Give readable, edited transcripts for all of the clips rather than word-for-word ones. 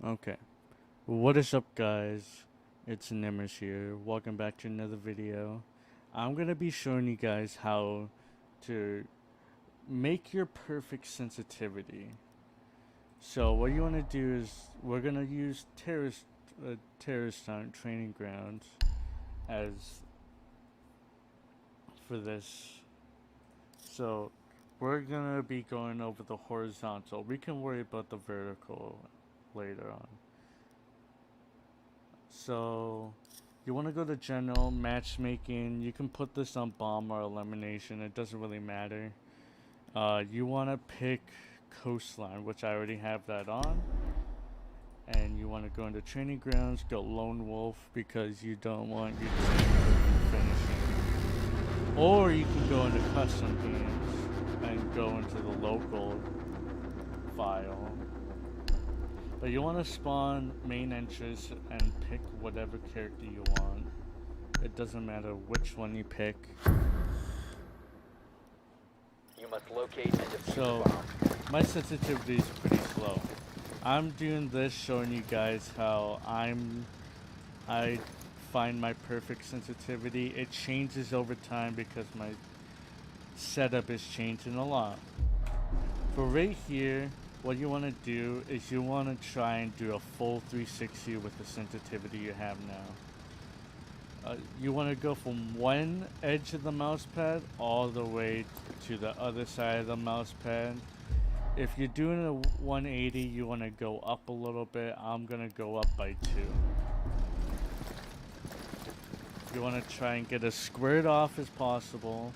Okay. What is up, guys? It's Nimmers here. Welcome back to another video. I'm gonna be showing you guys how to make your perfect sensitivity. So what you want to do is we're gonna use terrorist training grounds as for this. So we're gonna be going over the horizontal. We can worry about the vertical later on. So you want to go to general matchmaking. You can put this on bomb or elimination. It doesn't really matter. You want to pick coastline, which I already have that on. And you want to go into training grounds, go lone wolf because you don't want your team finishing. Or you can go into custom games and go into the local file. But you want to spawn main entrance and pick whatever character you want. It doesn't matter which one you pick. You must locate and defuse So, the bomb. my sensitivity is pretty slow. I'm doing this showing you guys how I find my perfect sensitivity. It changes over time because my setup is changing a lot. For right here, what you want to do is you want to try and do a full 360 with the sensitivity you have now. You want to go from one edge of the mouse pad all the way to the other side of the mouse pad. If you're doing a 180, you want to go up a little bit. I'm going to go up by 2. You want to try and get as squared off as possible.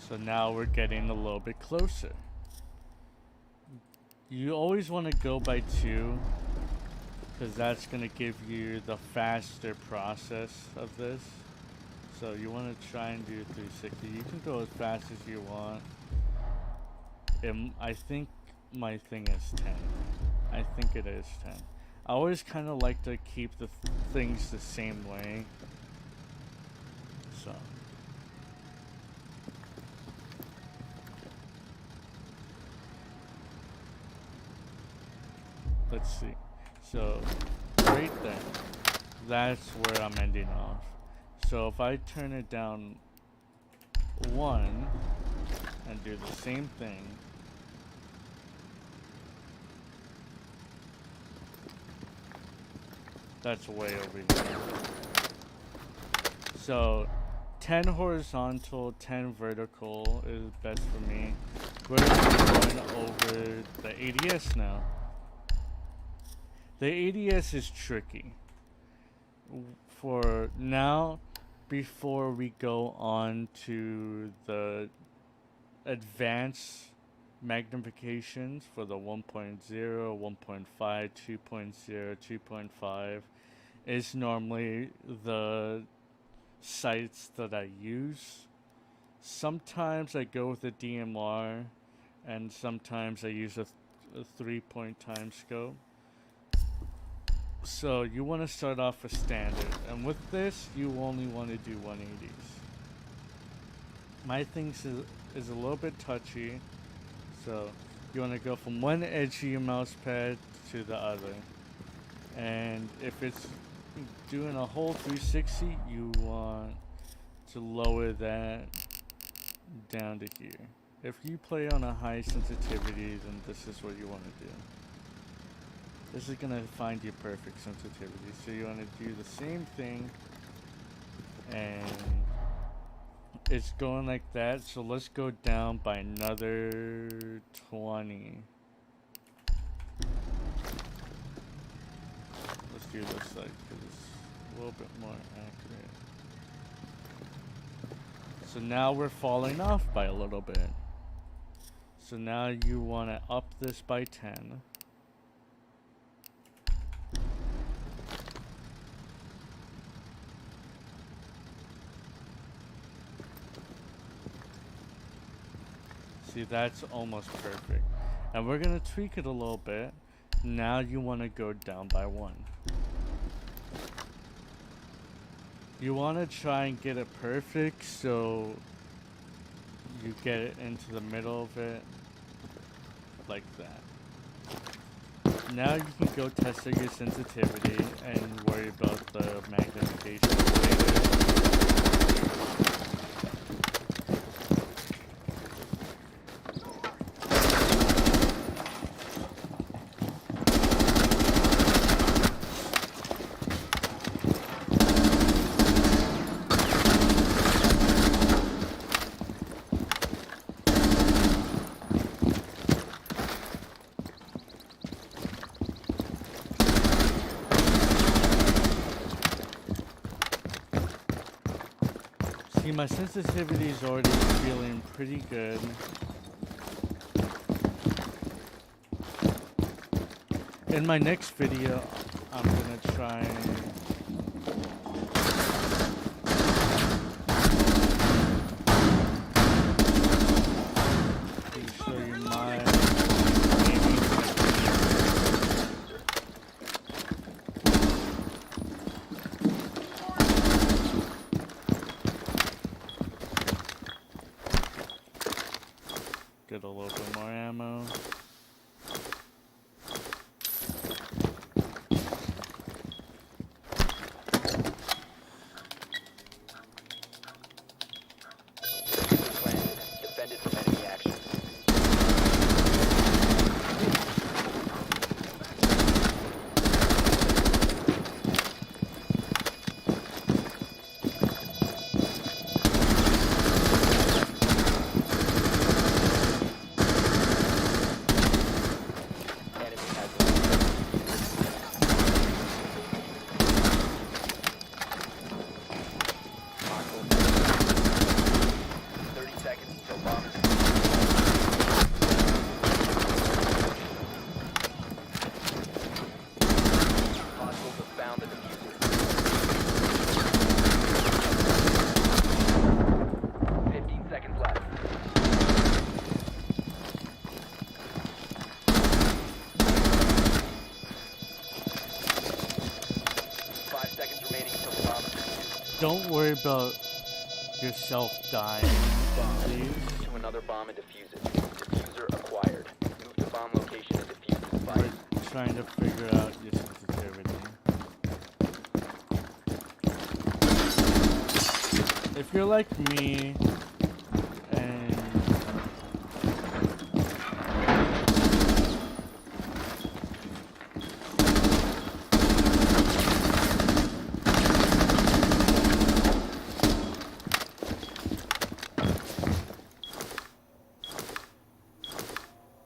So now we're getting a little bit closer. You always want to go by 2 because that's going to give you the faster process of this. So you want to try and do 360. You can go as fast as you want. I think my thing is 10. I think it is 10. I always kind of like to keep the things the same way. So. Let's see. So, right there. That's where I'm ending off. So if I turn it down 1 and do the same thing, that's way over here. So 10 horizontal, 10 vertical is best for me. We're going over the ADS now. The ADS is tricky. For now, before we go on to the advanced magnifications for the 1.0, 1.5, 2.0, 2.5 is normally the sights that I use. Sometimes I go with a DMR and sometimes I use a 3-point time scope. So you want to start off with standard, and with this you only want to do 180s. My thing is a little bit touchy, so you want to go from one edge of your mouse pad to the other. And if it's doing a whole 360, you want to lower that down to here. If you play on a high sensitivity, then this is what you want to do. This is going to find your perfect sensitivity. So you want to do the same thing, and it's going like that. So let's go down by another 20. Let's do this like because it's a little bit more accurate. So now we're falling off by a little bit. So now you want to up this by 10. See, that's almost perfect. And we're going to tweak it a little bit. Now you want to go down by 1. You want to try and get it perfect so you get it into the middle of it. like that. Now you can go test out your sensitivity and worry about the magnification later. See, my sensitivity is already feeling pretty good. In my next video, I'm gonna try and show you my aiming get a little bit more ammo. Defended from enemy action. Enemy has Hostile. 30 seconds until bomb is Hostiles have found the diffuser. 15 seconds left. Five seconds remaining until the bomb is defused. Don't worry about yourself dying, please. To another bomb and defuse it. Diffuser acquired. Move to bomb location and defuse the device. We're trying to figure out your sensitivity. If you're like me, and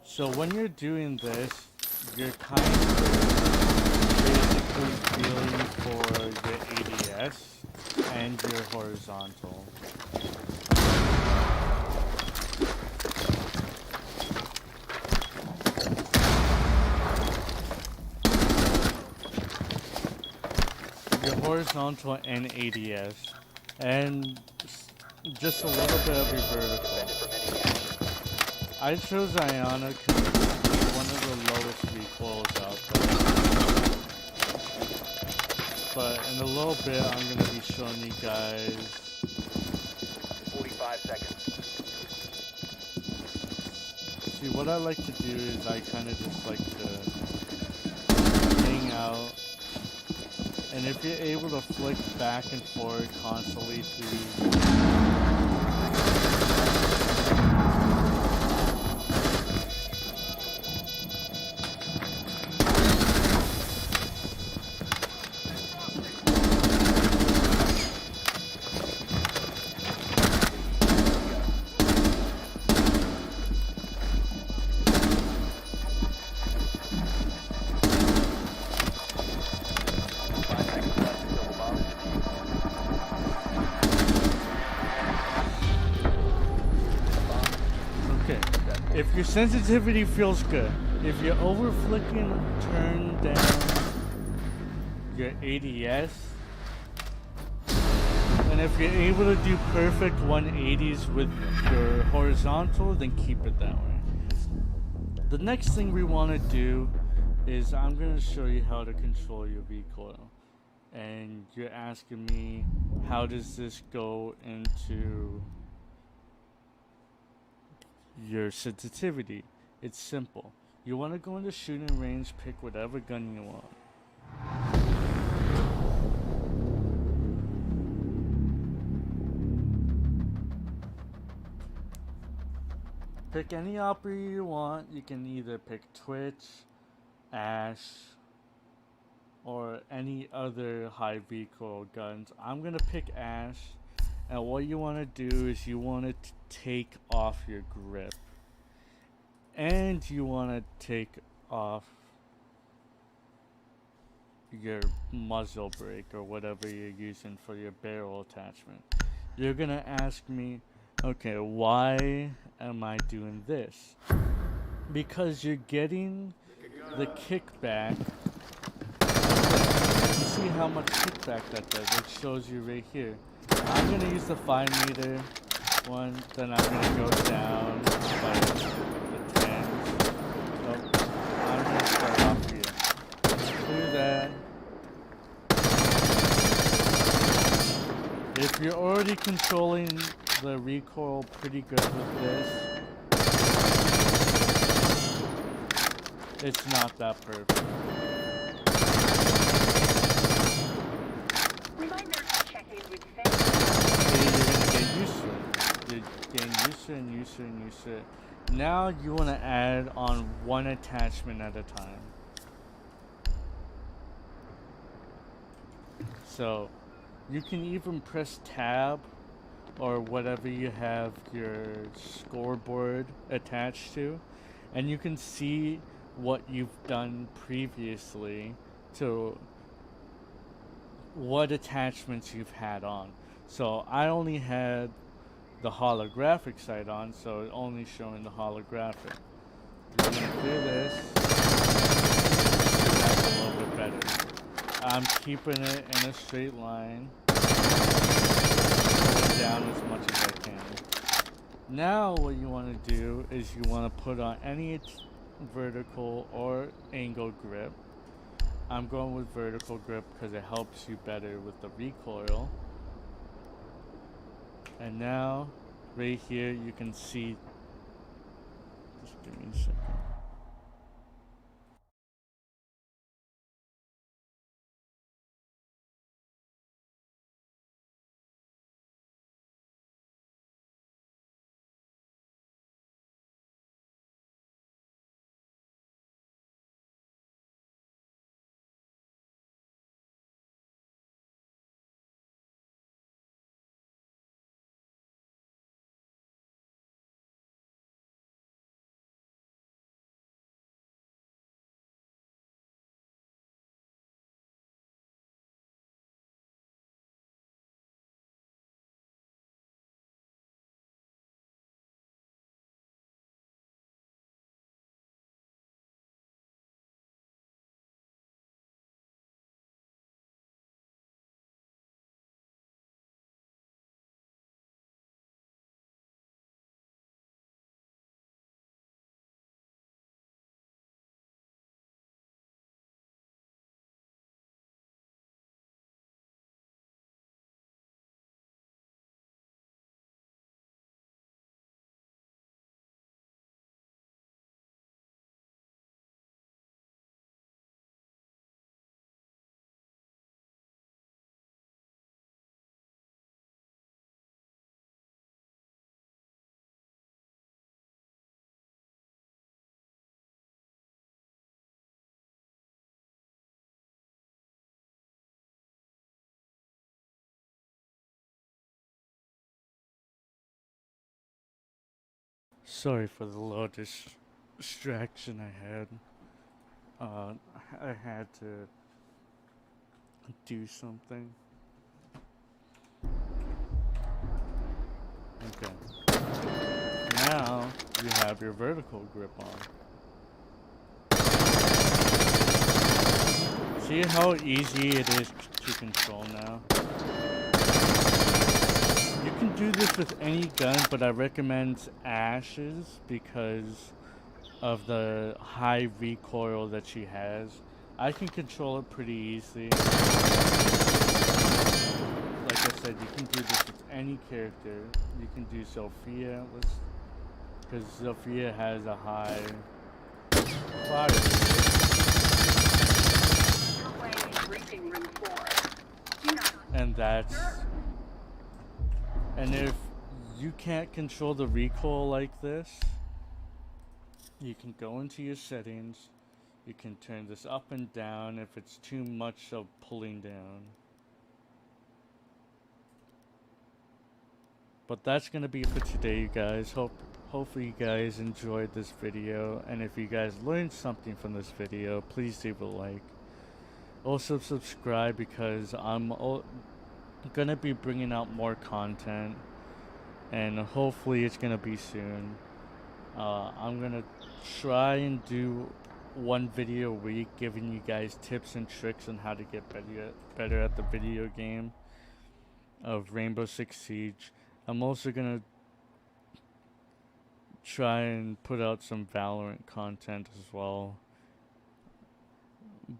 so when you're doing this, you're kind of basically feeling for your ADS and your horizontal. Your horizontal and ADS, and just a little bit of your vertical. Defended from enemy action. I chose Iana because it's one of the lowest recoils out there. But in a little bit, I'm going to be showing you guys 45 seconds. See, what I like to do is I kind of just like to hang out. And if you're able to flick back and forth constantly through if your sensitivity feels good, if you're over flicking, turn down your ADS, and if you're able to do perfect 180s with your horizontal, then keep it that way. The next thing we want to do is I'm going to show you how to control your recoil. And you're asking me, how does this go into your sensitivity? It's simple. You want to go into shooting range, pick whatever gun you want. Pick any operator you want. You can either pick Twitch, Ash, or any other high recoil guns. I'm gonna pick Ash, and what you want to do is you want to take off your grip, and you want to take off your muzzle brake or whatever you're using for your barrel attachment. You're gonna ask me, okay, why am I doing this? Because you're getting the kickback. You see how much kickback that does? It shows you right here. I'm gonna use the 5 meter one, then I'm gonna go down by the 10. So I'm gonna start off here. Do that. If you're already controlling the recoil pretty good with this, it's not that perfect. You're getting used to it and used to it and used to it. Now you want to add on one attachment at a time. So you can even press tab or whatever you have your scoreboard attached to, and you can see what you've done previously to what attachments you've had on. So I only had the holographic sight on, so it's only showing the holographic. You're gonna clear this. That's a little bit better. I'm keeping it in a straight line. Going down as much as I can. Now what you want to do is you want to put on any vertical or angle grip. I'm going with vertical grip because it helps you better with the recoil. And now, right here, you can see. Just give me a second. Sorry for the little distraction I had. I had to do something. Okay. Now you have your vertical grip on. See how easy it is to control now? You can do this with any gun, but I recommend Ash's because of the high recoil that she has. I can control it pretty easily. Like I said, you can do this with any character. You can do Sophia, because Sophia has a high fire rate. Away in briefing room 4. Do not And that's, and if you can't control the recoil like this, you can go into your settings, you can turn this up and down if it's too much of pulling down. But that's gonna be it for today, you guys. Hopefully you guys enjoyed this video, and if you guys learned something from this video, please leave a like. Also subscribe, because I'm gonna be bringing out more content, and hopefully it's gonna be soon. I'm gonna try and do one video a week, giving you guys tips and tricks on how to get better at the video game of Rainbow Six Siege. I'm also gonna try and put out some Valorant content as well.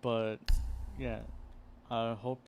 But yeah, I hope